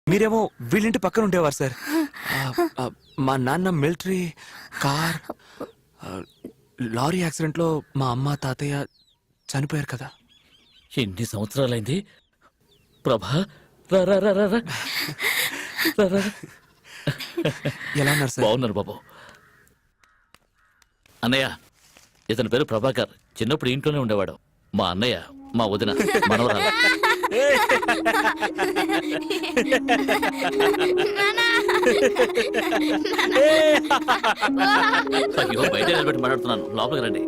మీరేమో వీళ్ళింటి పక్కన ఉండేవారు సార్. మా నాన్న మిలిటరీ, కార్, లారీ యాక్సిడెంట్లో మా అమ్మ తాతయ్య చనిపోయారు కదా. ఎన్ని సంవత్సరాలైంది ప్రభా? రా రా రా రా రా. రా రా. ఎలా ఉన్నారు సార్? బాగున్నారు బాబు. అన్నయ్య, ఇతని పేరు ప్రభాకర్. చిన్నప్పుడు ఇంట్లోనే ఉండేవాడు. మా అన్నయ్య, మా వదిన మనవరాలు. అయ్యో, బయట నిలబెట్టి మాట్లాడుతున్నాను, లోపలికి రండి.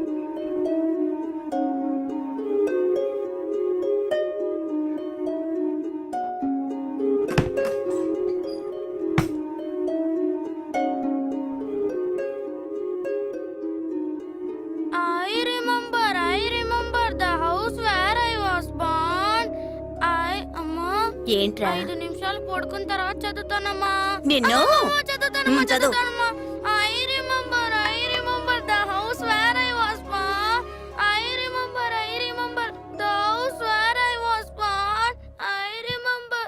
ఏంట్రా? 5 నిమిషాలు పడుకున్న తర్వాత చదువుతానమ్మా. నిన్ను చదువుతానమ్మా. I remember the house where I was born. I remember the house where I was born. I remember.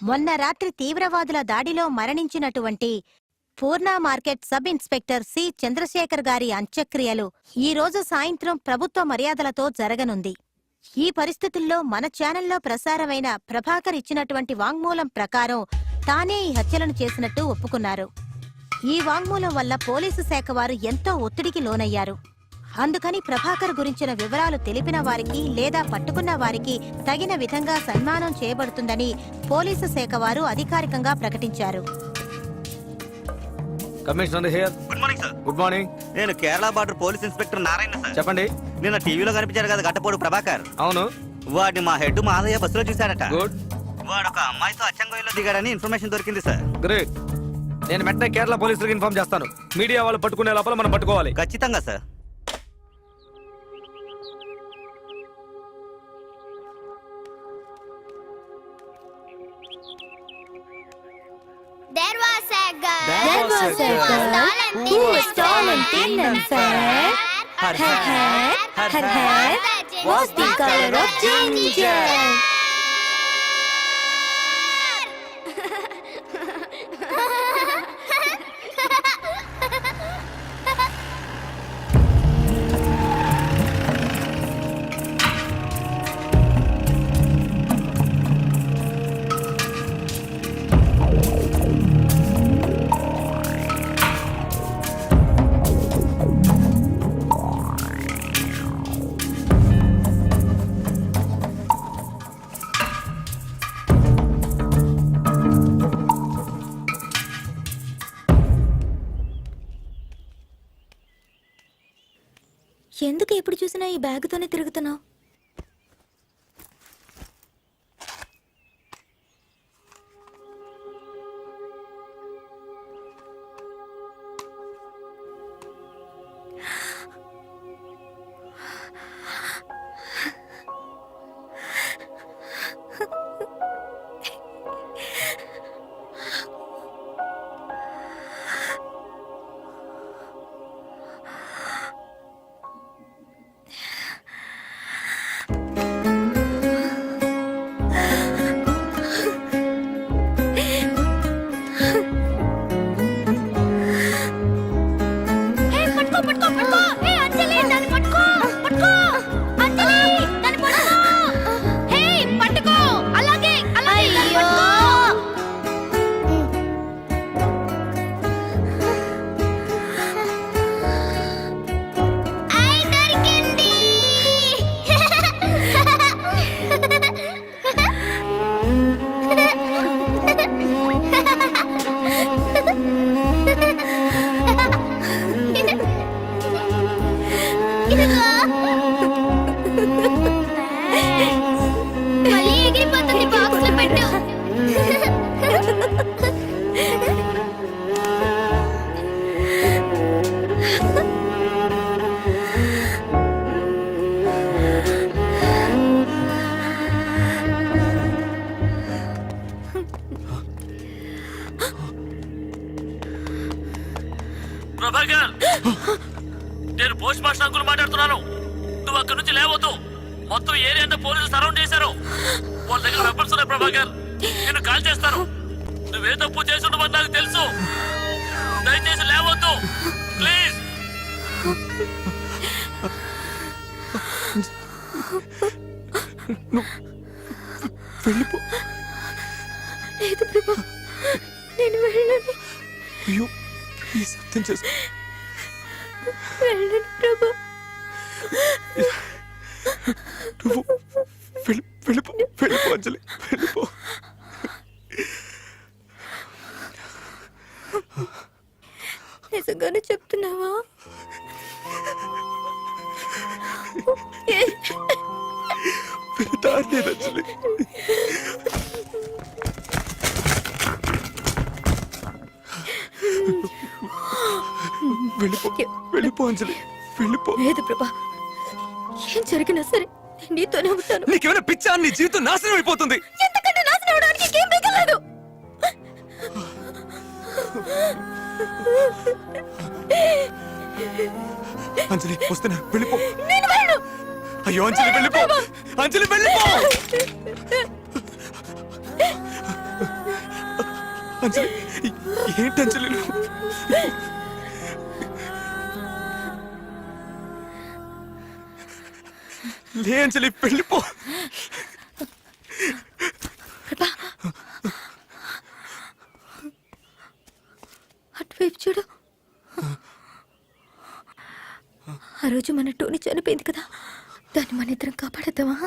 మొన్న రాత్రి తీవ్రవాదుల దాడిలో మరణించినటువంటి Purna market sub inspector C Chandrashekar గారి అంత్యక్రియలు ఈ రోజు సాయంత్రం ప్రభుత్వ మర్యాదలతో జరగనుంది. ఈ పరిస్థితుల్లో మన ఛానల్లో ప్రసారమైన ప్రభాకర్ ఇచ్చినటువంటి వాంగ్మూలం ప్రకారం తానే ఈ హత్యలను చేసినట్టు ఒప్పుకున్నారు. ఈ వాంగ్మూలం వల్ల పోలీసు శాఖ వారు ఎంతో ఒత్తిడికి లోనయ్యారు. అందుకని ప్రభాకర్ గురించిన వివరాలు తెలిపిన వారికి లేదా పట్టుకున్న వారికి తగిన విధంగా సన్మానం చేయబడుతుందని పోలీసు శాఖ వారు అధికారికంగా ప్రకటించారు. Commissioner here. Good morning sir. Good morning. నేను Kerala border police inspector Narayana sir. చెప్పండి. నిన్న టీవీలో కనిపించారు కదా గట్టపోడు ప్రభాకర్. అవును. వాడిని మా హెడ్ మాదయ్య బస్సులో చూశారట. గుడ్. వాడు ఒక అమ్మాయితో అచ్చంగోయిలో దిగాడని ఇన్ఫర్మేషన్ దొరికింది సార్. గ్రేట్. నేను వెంటనే కేరళ పోలీసులకు ఇన్ఫార్మ్ చేస్తాను. మీడియా వాళ్ళు పట్టుకునే లోపల మనం పట్టుకోవాలి. ఖచ్చితంగా sir. There was a girl. There was a girl who was tall and thin and fair. Her hair was the color of ginger. ఎందుకు ఎప్పుడు చూసినా ఈ బ్యాగుతోనే తిరుగుతున్నావు? ప్రభాకర్, నేను పోస్ట్ మాస్టర్ అంకుల్ మాట్లాడుతున్నాను. నువ్వు అక్కడి నుంచి లేవద్దు. మొత్తం ఏరియా అంతా పోలీసులు సరౌండ్ చేశారు. వాళ్ళ దగ్గర వెపన్స్ ఉన్నాయి ప్రభాకర్. నేను కాల్ చేస్తాను. నువ్వే తప్పు చేసుండవని నాకు తెలుసు. దయచేసి లేవద్దు ప్లీజ్. వెళ్ళిపో. లేదు ప్రభా, నేను వెళ్ళను. అయ్యో ప్లీజ్ అర్థం చేసుకో. వెళ్ళను ప్రభా. నువ్వు వెళ్ళిపో. వెళ్ళిపో అంజలి, వెళ్ళిపో. నిజంగానే చెప్తున్నావా? దారిలేదు అంజలి. వెళ్ళిపో అంజలి, వెళ్ళిపో. లేదు ప్రభా, ఏం జరిగినా సరే నేను నీతోనే ఉంటాను. నీకేమైనా పిచ్చా? నీ జీవితం నాశనం అయిపోతుంది. ఎంతకంటే నాశనం అవడానికి ఇంకేం మిగలలేదు. అంజలి వస్తున్నా, వెళ్ళిపో. నేను వెళ్ళను. అయ్యో అంజలి వెళ్ళిపో. అంజలి వెళ్ళిపో. అంజలి ఏంటి అంజలి నువ్వు? లే అంజలి వెళ్ళిపో. అటువైపు చూడు. ఆ రోజు మన టోనీ చనిపోయింది కదా, దాన్ని మన ఇద్దరం కాపాడద్దామా?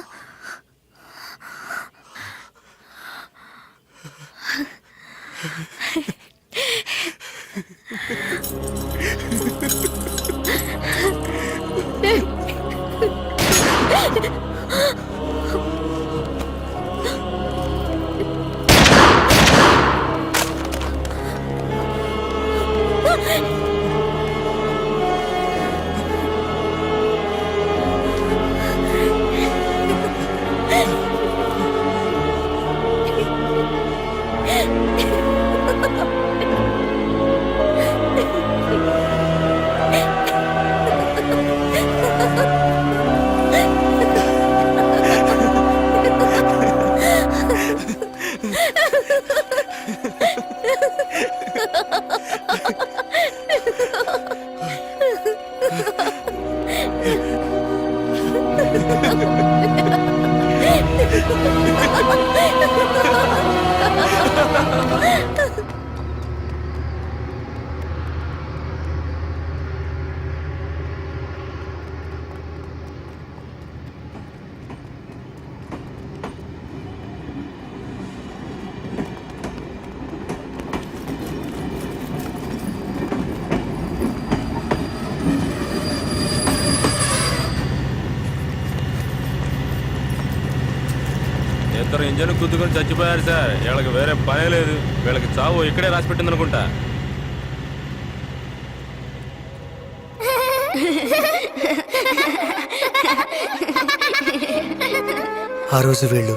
ఇద్దరు ఇంజన్ గుద్దుకొని చచ్చిపోయారు సార్. వీళ్ళకి వేరే పనే లేదు. వీళ్ళకి చావు ఇక్కడే రాసి పెట్టింది అనుకుంటా. ఆ రోజు వీళ్ళు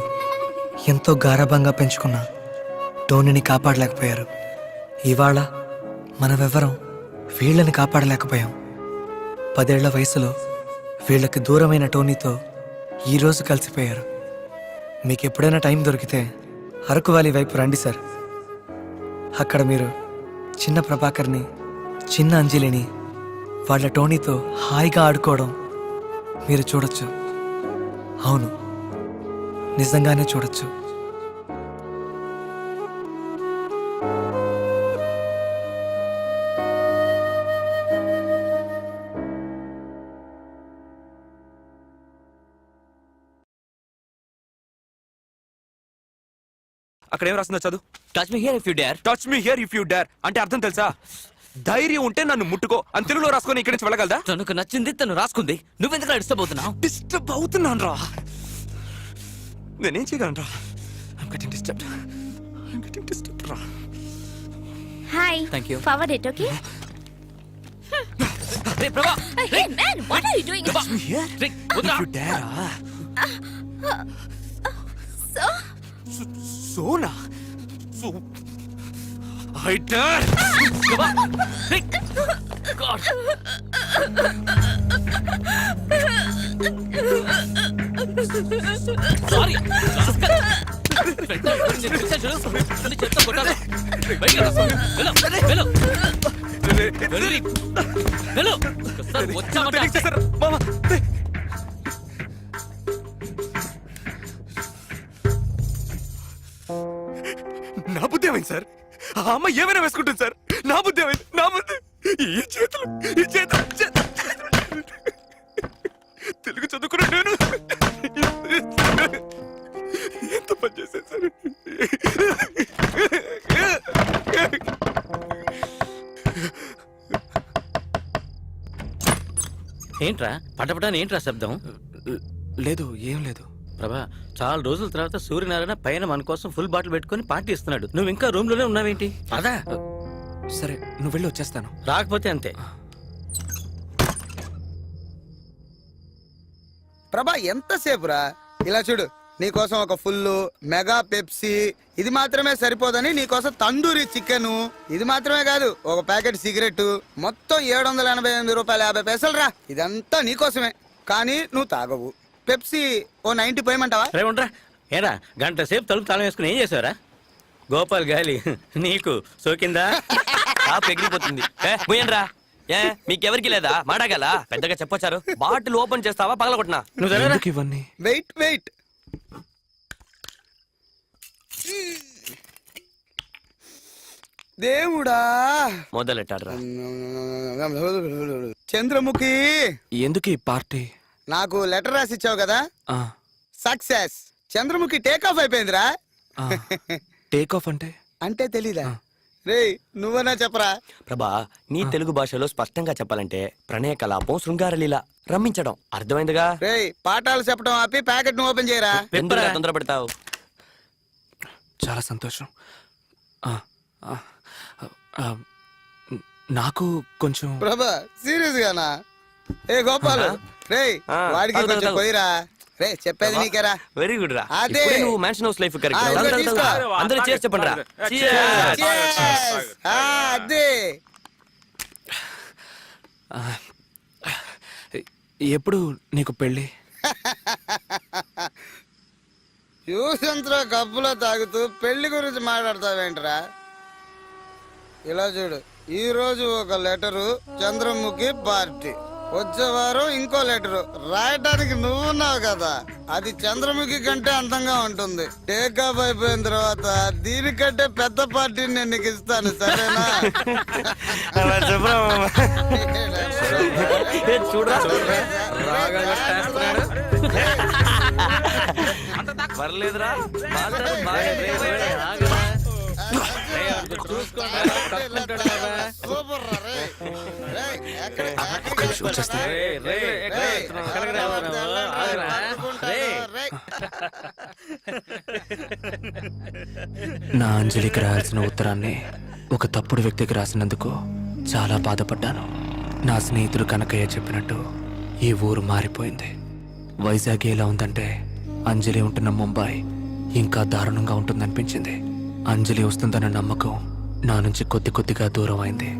ఎంతో గారాబంగా పెంచుకున్న టోనీని కాపాడలేకపోయారు. ఇవాళ మనమెవ్వరం వీళ్ళని కాపాడలేకపోయాం. 10 ఏళ్ల వయసులో వీళ్ళకి దూరమైన టోనీతో ఈరోజు కలిసిపోయారు. మీకు ఎప్పుడైనా టైం దొరికితే అరకు వ్యాలీ వైపు రండి సార్. అక్కడ మీరు చిన్న ప్రభాకర్ని, చిన్న అంజలిని వాళ్ళ టోనీతో హాయిగా ఆడుకోవడం మీరు చూడొచ్చు. అవును, నిజంగానే చూడొచ్చు. అక్కడ ఏం రాస్తుందో చదువు. Touch me here if you dare. Touch me here if you dare అంటే అర్థం తెలుసా? ధైర్యం ఉంటే నన్ను ముట్టుకో అని తెలుగులో రాసుకొని ఇక్కడి నుంచి వెళ్ళగలదా? తనకు నచ్చింది తను రాసుకుంది. నువ్వెందుకు డిస్టర్బ్ అవుతున్నావు? డిస్టర్బ్ అవుతున్నాను రా. నేనేం చేయగలను రా? I'm getting disturbed రా. Hi. Thank you. Forward it, okay? రే ప్రభా, Hey man, what are you doing? ప్రభా, రే వదరా. If you dare, So? Sona. So I dare. ప్రభా, రే. God. Sorry. చెప్తా కొట్టాలి. బయటికి రా. వెళ్ళు, వెళ్ళు. వెళ్ళు. వెళ్ళు. ఒకసారి వచ్చామంటే నా బుద్ధి ఏమైంది సార్? ఆ అమ్మ ఏమైనా వేసుకుంటుంది సార్. నా బుద్ధి ఏమైంది? నా బుద్ధి ఈ చేతులు తెలుగు చదువుకున్న నేను ఎంత పని చేశాను సార్. ఏంట్రా పటపటాని ఏంట్రా శబ్దం? లేదు, ఏం లేదు. ప్రభా, చాలా రోజుల తర్వాత సూర్యనారాయణ పైన మన కోసం ఫుల్ బాటిల్ పెట్టుకుని పార్టీ ఇస్తున్నాడు. నువ్వు ఇంకా రూమ్ లోనే ఉన్నావేంటి? అదా సరే, నువ్వు వెళ్ళి వచ్చేస్తాను. రాకపోతే అంతే. ప్రభా ఎంతసేపురా? ఇలా చూడు, నీకోసం ఒక ఫుల్ మెగా పెప్సీ, ఇది మాత్రమే సరిపోదని నీకోసం తందూరి చికెన్, ఇది మాత్రమే కాదు ఒక ప్యాకెట్ సిగరెట్, మొత్తం 788 రూపాయలు 50 పైసలు రా. ఇదంతా నీకోసమే, కానీ నువ్వు తాగవు. పెప్సీ ఓ 90 పోయమంటావా? రే ఉండరా. ఏరా గంట సేపు తలుపు తాళం వేసుకుని ఏం చేసావరా? గోపాల్ గాలి నీకు సోకిందా? ఎగిరిపోతుంది. పోయండ్రా. ఏ మీకెవరికి లేదా మాడగల? పెద్దగా చెప్పొచ్చారు. బాటిల్ ఓపెన్ చేస్తావా పగలగొట్టినా? నువ్వు జరగరా. ఎందుకు ఇవన్నీ? వెయిట్ దేవుడా, మొదలెట్టాడ్రా. చంద్రముఖి, ఎందుకు ఈ పార్టీ? నాకు లెటర్ రాసి ఇచ్చావు కదా, ఆ, సక్సెస్. చంద్రముఖి టేక్ ఆఫ్ అయిపోయిందిరా. ఆ. టేక్ ఆఫ్ అంటే? అంటే తెలీదా? రేయ్ నువ్వన్నా చెప్పరా. ప్రభా, నీ తెలుగు భాషలో స్పష్టంగా చెప్పాలంటే ప్రణయ కలాపం, శృంగారలీల, రమ్మించడం. అర్థమైందిగా? రేయ్ పాఠాలు చెప్పడం ఆపి ప్యాకెట్ ను ఓపెన్ చేయరా. ఎందుకు తొందర పెడతావు? చాలా సంతోషం. ఆ, ఆ, ఆ, నాకు కొంచెం ప్రభా సీరియస్ గానా? ఏ గోపాల్, రేయ్ ఆ, వాడికి తాగు, కొంచెం తాగు. పోయిరా. రే చెప్పేది నీకేరా. వెరీ గుడ్ రా. అదే. ఇప్పుడే నువ్వు మ్యాన్షన్ హౌస్ లైఫ్ ఆ, ఇదిగో తీసుకో. అందరూ చేసి చెప్పండి రా. Cheers. ఆ, అదే. ఎప్పుడు నీకు పెళ్ళి? యూసంత్ర కప్పులో తాగుతూ పెళ్లి గురించి మాట్లాడతావేంట్రా? ఇలా చూడు, ఈ రోజు ఒక లెటరు, చంద్రముఖి పార్టీ. వచ్చే వారం ఇంకో లెటరు రాయటానికి నువ్వున్నావు కదా, అది చంద్రముఖి కంటే అందంగా ఉంటుంది. టేక్ ఆఫ్ అయిపోయిన తర్వాత దీనికంటే పెద్ద పార్టీని నేను నీకు ఇస్తాను, సరేనా? చూడరా పర్లేదురా. సూపర్ రా, రేయ్. రేయ్, ఎక్కడ ఒక్క నిమిషం వచ్చేస్తాను. నా అంజలికి రాయాల్సిన ఉత్తరాన్ని ఒక తప్పుడు వ్యక్తికి రాసినందుకు చాలా బాధపడ్డాను. నా స్నేహితుడు కనకయ్య చెప్పినట్టు ఈ ఊరు మారిపోయింది. వైజాగ్ ఎలా ఉందంటే అంజలి ఉంటున్న ముంబై ఇంకా దారుణంగా ఉంటుందనిపించింది. అంజలి వస్తుందన్న నమ్మకం నా నుంచి కొద్ది కొద్దిగా దూరం అయింది.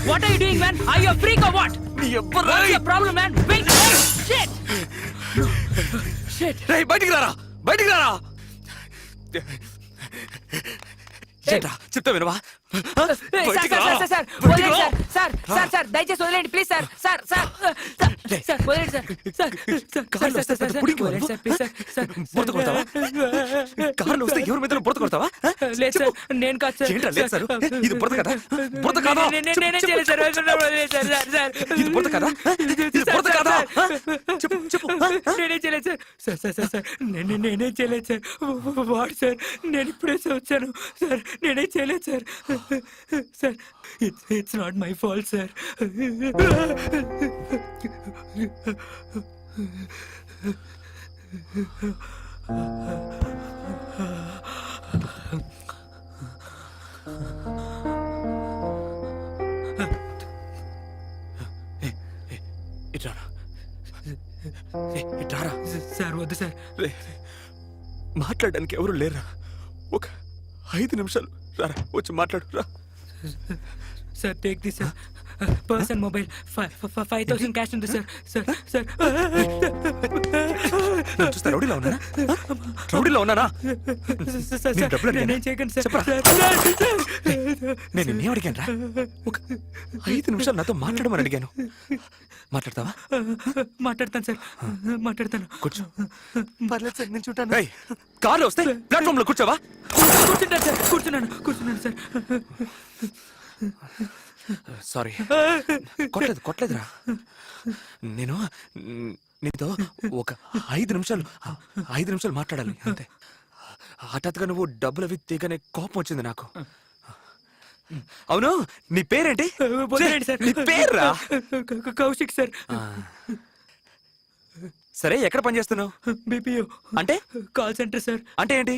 What are you doing, man? Are you a freak or what? What's your problem, man? Wait! Shit! Shit! రేయ్, బయటికి రారా, బయటికి రారా. ఏంట్రా, చెప్తా వినవా? Hey, బయటికి రా. sir, బయటికి రా. sir, దయచేసి వదిలేండి ప్లీజ్ సార్ వదిలేండి సార్ కార్లో వస్తే పెద్ద పుడింగి వాడు. బురద కొడతావా? కార్లో వస్తే ఎవరి మీద బురద కొడతావా? లేదు సార్, నేను కాదు సార్. ఏంట్రా లేదు సార్? ఇది బురద కదా? బురద కాదా? నేనే చెప్పు, చేయలేదు సార్. ఇది బురద కదా? ఇది బురద కాదా? చెప్పు చెప్పు. నేనే చేయలేదు సార్. నేనే చేయలేదు సార్. వాడు సార్, నేను ఇప్పుడే వచ్చాను సార్. నేనే చేయలేదు sir. Sir, it's not my fault sir. ఇట్రా. రారా. సార్ వద్దు సార్. మాట్లాడడానికి ఎవరు లేరా? ఒక 5 నిమిషాలు రారా, వచ్చి మాట్లాడు రా. Sir take this sir. Person mobile 5,000 cash ఉంది సార్. సార్ సార్ చూస్తా రౌడీలో ఉన్నానా? రౌడీలో ఉన్నానా? నేను డబ్బులు అడిగానా? నేనేం చేయకండి సార్. చెప్పరా. సార్, నేను నిన్నేం అడిగాను రా? ఒక 5 నిమిషాలు నాతో మాట్లాడమని అడిగాను. మాట్లాడతావా? మాట్లాడతాను సార్, మాట్లాడతాను. కూర్చో. పర్లేదు సార్, నేను చూడాను. ఏయ్, కార్లో వస్తే ప్లాట్ఫామ్ లో కూర్చోవా? కూర్చుంటాను సార్, కూర్చున్నాను సార్. సారీ, కొట్టలేదురా. నేను నీతో ఒక 5 నిమిషాలు మాట్లాడాలి అంతే. హఠాత్తుగా నువ్వు డబ్బులు అవి తీగనే కోపం వచ్చింది నాకు. అవును, నీ పేరేంటి? వదిలేండి సార్. నీ పేర్రా? కౌశిక్ సార్. సరే, ఎక్కడ పని చేస్తున్నావు? బీపీఓ అంటే కాల్ సెంటర్ సార్. అంటే ఏంటి?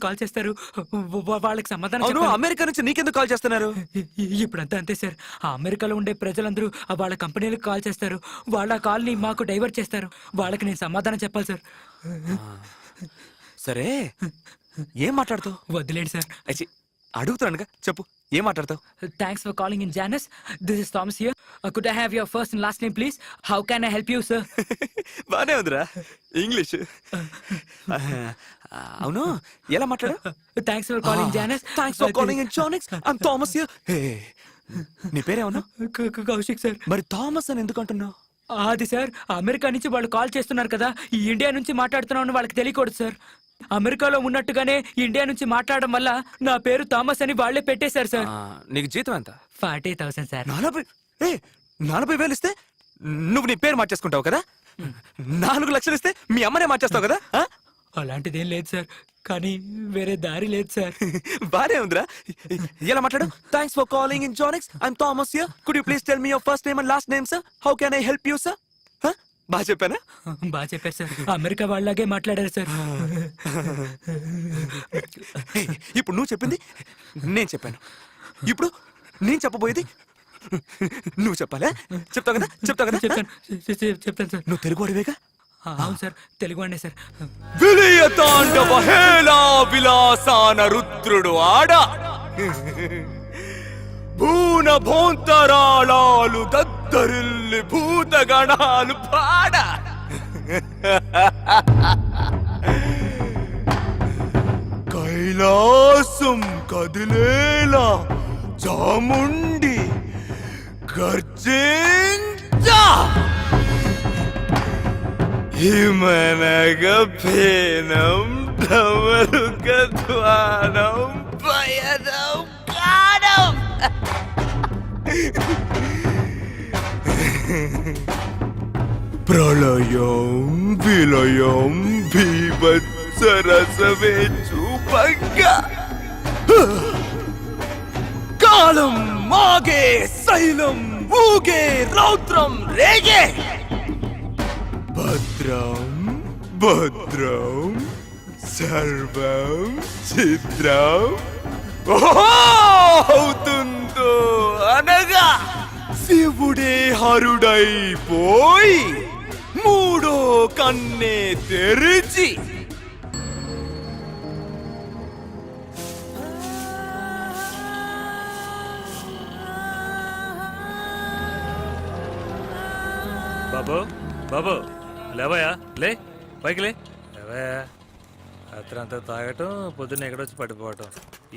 కాల్ చేస్తారు, వాళ్ళకి సమాధానం అవును, చెప్పాలి. అమెరికా నుంచి నీకెందుకు కాల్ చేస్తున్నారు? ఇప్పుడంతా అంతే సార్. ఆ అమెరికాలో ఉండే ప్రజలందరూ వాళ్ళ కంపెనీలకు కాల్ చేస్తారు. వాళ్ళ కాల్ ని మాకు డైవర్ట్ చేస్తారు. వాళ్ళకి నేను సమాధానం చెప్పాలి సార్. సరే, ఏం మాట్లాడుతావు? వదిలేండి సార్. అడుగుతున్నానుగా, చెప్పు, ఏం మాట్లాడతావు? Thanks for calling in Janus. This is Thomas here. Could I have your first and last name please? How can I help you sir? బానే ఉందిరా ఇంగ్లీష్. అవును, ఎలా మాట్లాడు? Thanks for calling Janus. Thanks for calling in Janus. I am Thomas here. నీ పేరేమన్నా? Kaushik sir. మరి Thomas అని ఎందుకు అంటున్నావు? అది సార్, అమెరికా నుంచి వాళ్ళు కాల్ చేస్తున్నారు కదా, ఈ ఇండియా నుంచి మాట్లాడుతున్నామని వాళ్ళకి తెలియకూడదు సార్. అమెరికాలో ఉన్నట్టుగానే ఇండియా నుంచి మాట్లాడడం వల్ల నా పేరు థామస్ అని వాళ్లే పెట్టేశారు సార్. నీకు జీతం ఎంత? 40,000 సార్. 40,000 ఇస్తే నువ్వు నీ పేరు మార్చేసుకుంటావు కదా? 4 లక్షలు ఇస్తే మీ అమ్మనే మార్చేస్తావు కదా? అలాంటిదేం లేదు సార్, కానీ వేరే దారి లేదు సార్. బానే ఉందిరా. ఎలా మాట్లాడు? Thanks for calling in Janex. I am Thomas here. Could you please tell me your first name and last name sir? How can I help you sir? బాగా చెప్పానా? బాగా చెప్పారు సార్. అమెరికా వాళ్ళలాగే మాట్లాడారు సార్. ఇప్పుడు నువ్వు చెప్పింది నేను చెప్పాను. ఇప్పుడు నేను చెప్పబోయేది నువ్వు చెప్పాలా? చెప్తావు కదా? చెప్తాను సార్. నువ్వు తెలుగు వాడివేగా? అవును సార్, తెలుగు అండి సార్. విలయ తాండవ హేళా విలాసాన రుద్రుడు ఆడ భూన భోంతరాళాలు దద్దరిల్లి భూతగణాలు పాడ కైలాసం కదిలేలా చాముండి గర్జించా హిమనగ ఫేనం ఢమరుక ధ్వానం పయనం గానం. ప్రళయం విలయం భీభత్సరసమే చూపంగా కాలం మాగే శైలం ఊగే రౌద్రం రేగే భద్రం భద్రం సర్వం చిత్రం అవుతుందో అనగా శివుడే హరుడైపోయి మూడో కన్నే తెరిచి బాబు బాబు లేవయా, లే పైకి లే. లేవయా, రాత్రంతా తాగటం, పొద్దున్న ఎక్కడొచ్చి పడిపోవటం.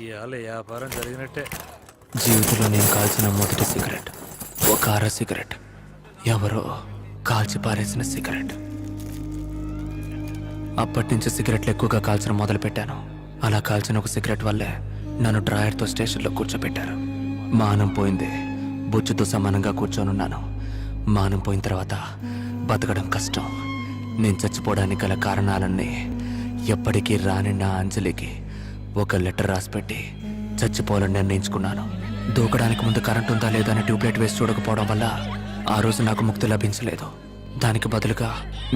ఇవాళ వ్యాపారం జరిగినట్టే. జీవితంలో నేను కాల్చిన మొదటి సిగరెట్ ఒక అర సిగరెట్, ఎవరో కాల్చి పారేసిన సిగరెట్. అప్పటి నుంచి సిగరెట్లు ఎక్కువగా కాల్చడం మొదలు పెట్టాను. అలా కాల్చిన ఒక సిగరెట్ వల్లే నన్ను డ్రాయర్తో స్టేషన్లో కూర్చోబెట్టారు. మానం పోయింది, బొచ్చుతో సమానంగా కూర్చొనున్నాను. మానం పోయిన తర్వాత బతకడం కష్టం. నేను చచ్చిపోవడానికి గల కారణాలన్నీ ఎప్పటికీ రాని నా అంజలికి ఒక లెటర్ రాసిపెట్టి చచ్చిపోవాలని నిర్ణయించుకున్నాను. దూకడానికి ముందు కరెంట్ ఉందా లేదా అని ట్యూబ్లైట్ వేసి చూడకపోవడం వల్ల ఆ రోజు నాకు ముక్తి లభించలేదు. దానికి బదులుగా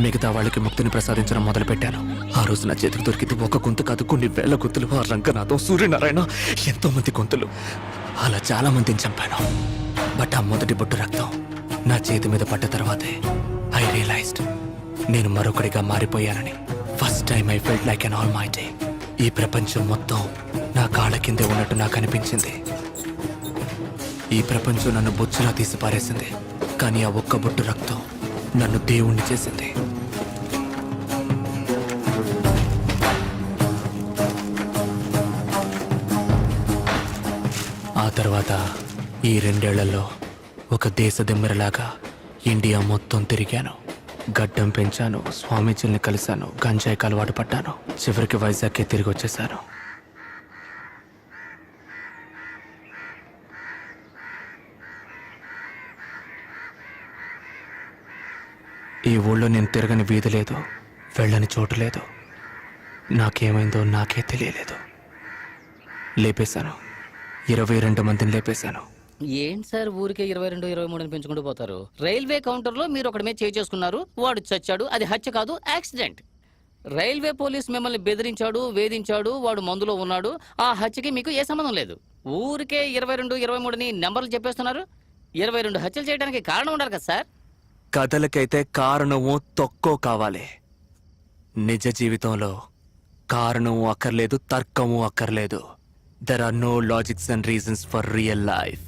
మిగతా వాళ్ళకి ముక్తిని ప్రసాదించడం మొదలుపెట్టాను. ఆ రోజు నా చేతికి దొరికింది ఒక గొంతు కాదు, కొన్ని వేల గొంతులు. ఆ రంగనాథం, సూర్యనారాయణ, ఎంతో మంది గొంతులు. అలా చాలా మందిని చంపాను. బట్ ఆ మొదటి బొట్టు రక్తం నా చేతి మీద పడ్డ తర్వాతే ఐ రియలైజ్డ్ నేను మరొకడిగా మారిపోయానని. First time I felt like an almighty. ఈ ప్రపంచం మొత్తం నా కాళ్ళ కిందే ఉన్నట్టు నాకు అనిపించింది. ఈ ప్రపంచం నన్ను బొచ్చులా తీసి పారేసింది. కానీ ఆ ఒక్క బొట్టు రక్తం నన్ను దేవుణ్ణి చేసింది. ఆ తర్వాత ఈ 2 ఏళ్లలో ఒక దేశ దిమ్మెరలాగా ఇండియా మొత్తం తిరిగాను. గడ్డం పెంచాను, స్వామీజీల్ని కలిశాను, గంజాయికి అలవాటు పడ్డాను. చివరికి వైజాగ్కే తిరిగి వచ్చేసాను. ఈ ఊళ్ళో నేను తిరగని వీధి లేదు, వెళ్ళని చోటు లేదు. నాకేమైందో నాకే తెలియలేదు. లేపేశాను, 22 మందిని లేపేశాను. ఏంటి సార్ ఊరికే 22, 23 పెంచుకుంటూ పోతారు? రైల్వే కౌంటర్ లో మీరు ఒకటి మీద చేసుకున్నారు, వాడు చచ్చాడు. అది హత్య కాదు, యాక్సిడెంట్. రైల్వే పోలీస్ మిమ్మల్ని బెదిరించాడు, వేధించాడు, వాడు మందులో ఉన్నాడు. ఆ హత్యకి మీకు ఏ సంబంధం లేదు. ఊరికే 22, 23ని నెంబర్లు చెప్పేస్తున్నారు. 22 హత్యలు చేయడానికి కారణం ఉండాలి కదా సార్? కథలకైతే కారణమో తొక్కో కావాలి. నిజ జీవితంలో కారణము అక్కర్లేదు, తర్కము అక్కర్లేదు. There are no logics and reasons for real life.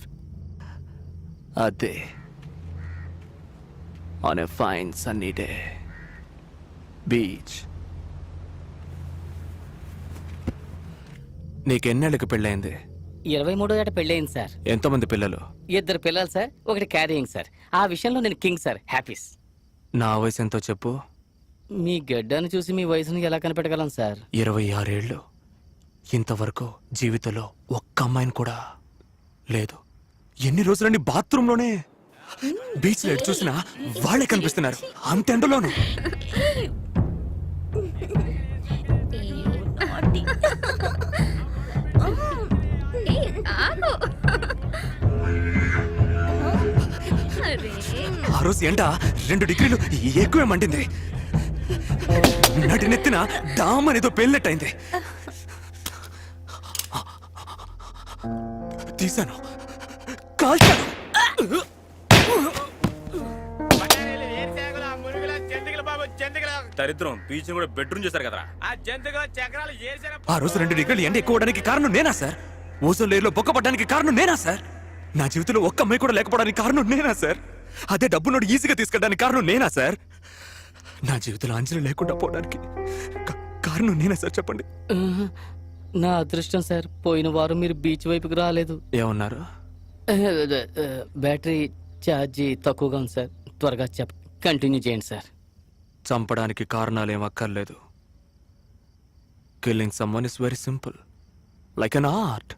అదే on a fine sunny day, beach. నీకెన్నేళ్ళకి పెళ్ళైంది? 23 ఏట పెళ్ళయింది సార్. ఎంతమంది పిల్లలు? 2 పిల్లలు సార్, ఒకటి క్యారియింగ్ సార్. ఆ విషయంలో నేను కింగ్ సార్, హ్యాపీస్. నా వయసు ఎంతో చెప్పు. మీ గడ్డాన్ని చూసి మీ వయసుని ఎలా కనిపెట్టగలను సార్? 26 ఏళ్ళు. ఇంతవరకు జీవితంలో ఒక్క అమ్మాయిని కూడా లేదు. ఎన్ని రోజులని బాత్రూంలోనే. బీచ్ లో ఎటు చూసినా వాళ్ళే కనిపిస్తున్నారు, అంత ఎండలోను. ఆ రోజు ఎండ 2 డిగ్రీలు ఎక్కువే మండింది. నడినెత్తిన డామ్ అనేదో పేలినట్టయింది. తీశాను, కాల్చాను. దరిద్రం బీచ్ కూడా బెడ్రూమ్ చేశారు కదరా. ఆ రోజు 2 డిగ్రీలు ఎండ ఎక్కువడానికి కారణం నేనా సార్? ఓజోన్ లేయర్లో బొక్కపడ్డానికి కారణం నేనా సార్? నా జీవితంలో ఒక్క అమ్మాయి కూడా లేకపోవడానికి కారణం నేనా సార్? అదే డబ్బునోడు ఈజీగా తీసుకెళ్ళడానికి కారణం నేనా సార్? నా జీవితంలో అంజలి లేకుండా పోవడానికి కారణం నేనా సార్? చెప్పండి. నా అదృష్టం సార్, పోయిన వారం మీరు బీచ్ వైపుకి రాలేదు. ఏమన్నారు? బ్యాటరీ ఛార్జీ తక్కువగా ఉంది సార్. త్వరగా కంటిన్యూ చేయండి సార్. చంపడానికి కారణాలు ఏం అక్కర్లేదు. Killing someone is very simple, like an art.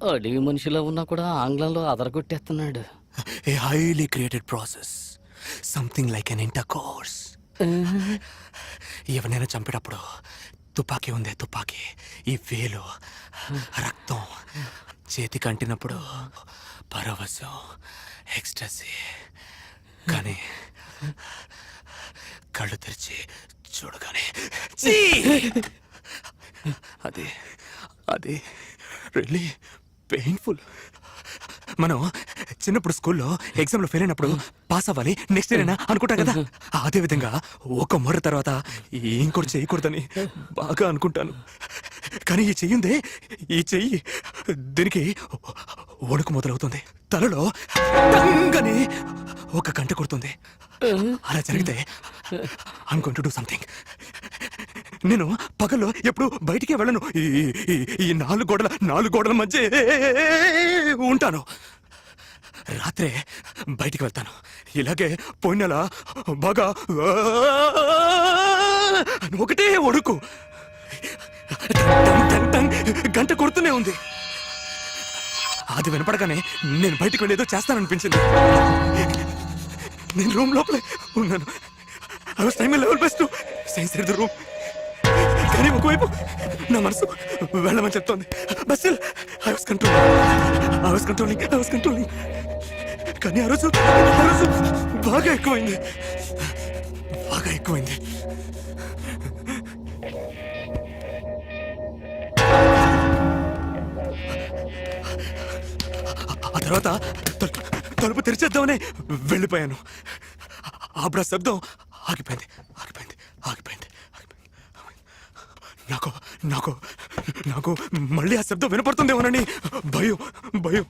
అడవి మనిషిలో ఉన్నా కూడా ఆంగ్లంలో అదరగొట్టేస్తున్నాడు. A highly created process, something like an intercourse. ఎవరైనా చంపేటప్పుడు తుపాకీ ఉందే తుపాకీ, ఈ వేలు రక్తం చేతికి అంటినప్పుడు పరవశం, ఎక్స్టసీ. కానీ కళ్ళు తెరిచి చూడగానే ఛీ! అది అది రియల్లీ పెయిన్ఫుల్. మనం చిన్నప్పుడు స్కూల్లో ఎగ్జామ్లో ఫెయిల్ అయినప్పుడు పాస్ అవ్వాలి, నెక్స్ట్ ఇయర్ అయినా అనుకుంటాం కదా. అదే విధంగా ఒక మొర్ర తర్వాత ఇంకోటి చేయకూడదని బాగా అనుకుంటాను. కానీ ఈ చెయ్యిందే, ఈ చెయ్యి దీనికి వణుకు మొదలవుతుంది. తలలో టంగని ఒక గంట కొడుతుంది. అలా జరిగితే I'm going to do something. నేను పగల్లో ఎప్పుడు బయటికే వెళ్ళను. ఈ 4 గోడల మధ్య ఉంటాను. రాత్రే బయటికి వెళ్తాను. ఇలాగే పోయిన నెల బాగా ఒకటే ఒడుకు గంట కొడుతూనే ఉంది. అది వినపడగానే నేను బయటికి వెళ్ళేదో చేస్తాననిపించింది. నేను రూమ్ లోపలే ఉన్నాను. I was trying my level best to stay inside the room. కానీ ఒకవైపు నా మనసు వెళ్ళమని చెప్తోంది. But still I was controlling. కానీ ఆ రోజు బాగా ఎక్కువైంది. ఆ తర్వాత తలుపు తెరిచేద్దామని వెళ్ళిపోయాను. ఆ శబ్దం ఆగిపోయింది. నాకు నాకు నాకు మళ్ళీ ఆ శబ్దం వినపడుతుందేమోనని భయం భయం.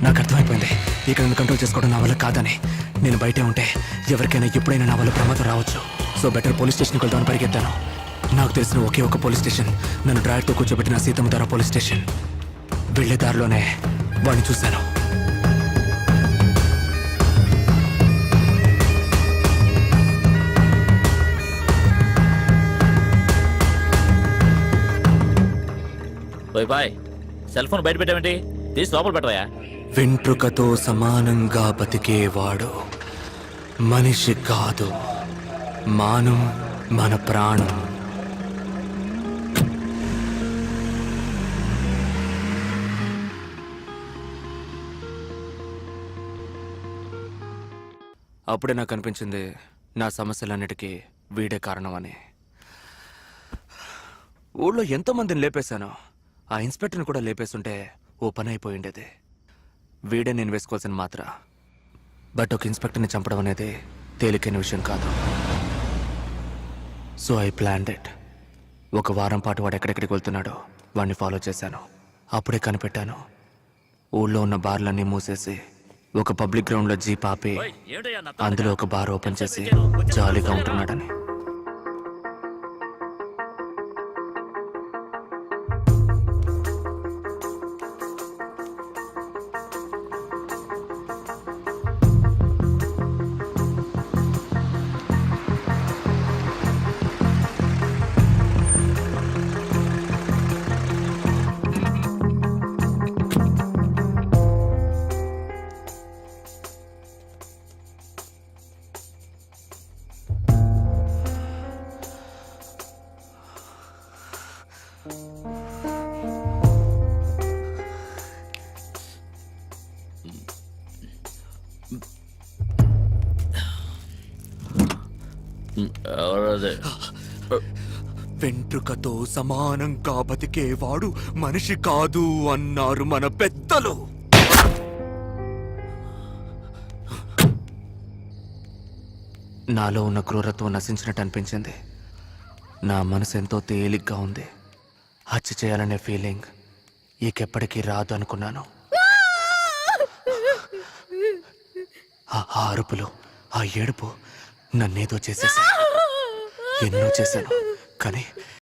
నాకు అర్థమైపోయింది ఇక నన్ను కంట్రోల్ చేసుకోవడం నా వల్ల కాదని. నేను బయటే ఉంటే ఎవరికైనా ఎప్పుడైనా నా వల్ల ప్రమాదం రావచ్చు. సో బెటర్ పోలీస్ స్టేషన్కి వెళ్దామని పరిగెత్తాను. నాకు తెలిసిన ఒకే ఒక పోలీస్ స్టేషన్ నన్ను డ్రైవర్తో కూర్చోబెట్టిన సీతమ్మధార పోలీస్ స్టేషన్. వెళ్లే దారిలోనే వాడిని చూశాను. బాయ్ సెల్ ఫోన్ బయట పెట్టావేంటి? తీసి లోపల పెట్టవా? వెంట్రుకతో సమానంగా బతికేవాడు మనిషి కాదు, మానం మన ప్రాణం. అప్పుడే నాకు అనిపించింది నా సమస్యలన్నిటికీ వీడే కారణం అని. ఊళ్ళో ఎంతో మందిని లేపేశాను. ఆ ఇన్స్పెక్టర్ని కూడా లేపేస్తుంటే ఓ పని అయిపోయి ఉండేది. వీడే నేను వేసుకోవాల్సిన మాత్ర. బట్ ఒక ఇన్స్పెక్టర్ని చంపడం అనేది తేలికైన విషయం కాదు. So I planned it. ఒక వారం పాటు వాడు ఎక్కడెక్కడికి వెళ్తున్నాడో వాడిని ఫాలో చేశాను. అప్పుడే కనిపెట్టాను, ఊళ్ళో ఉన్న బార్లన్నీ మూసేసి ఒక పబ్లిక్ గ్రౌండ్లో జీప్ ఆపి అందులో ఒక బార్ ఓపెన్ చేసి జాలీగా ఉంటున్నాడని. వెంట్రుకతో సమానంగా బతికేవాడు మనిషి కాదు అన్నారు మన పెద్దలు. నాలో ఉన్న క్రూరత్వం నశించినట్టు అనిపించింది. నా మనసు ఎంతో తేలిగ్గా ఉంది. హత్య చేయాలనే ఫీలింగ్ ఇకెప్పటికీ రాదు అనుకున్నాను. ఆ అరుపులు, ఆ ఏడుపు నన్నేదో చేసేసాను. ఎన్నో చేశాను, కానీ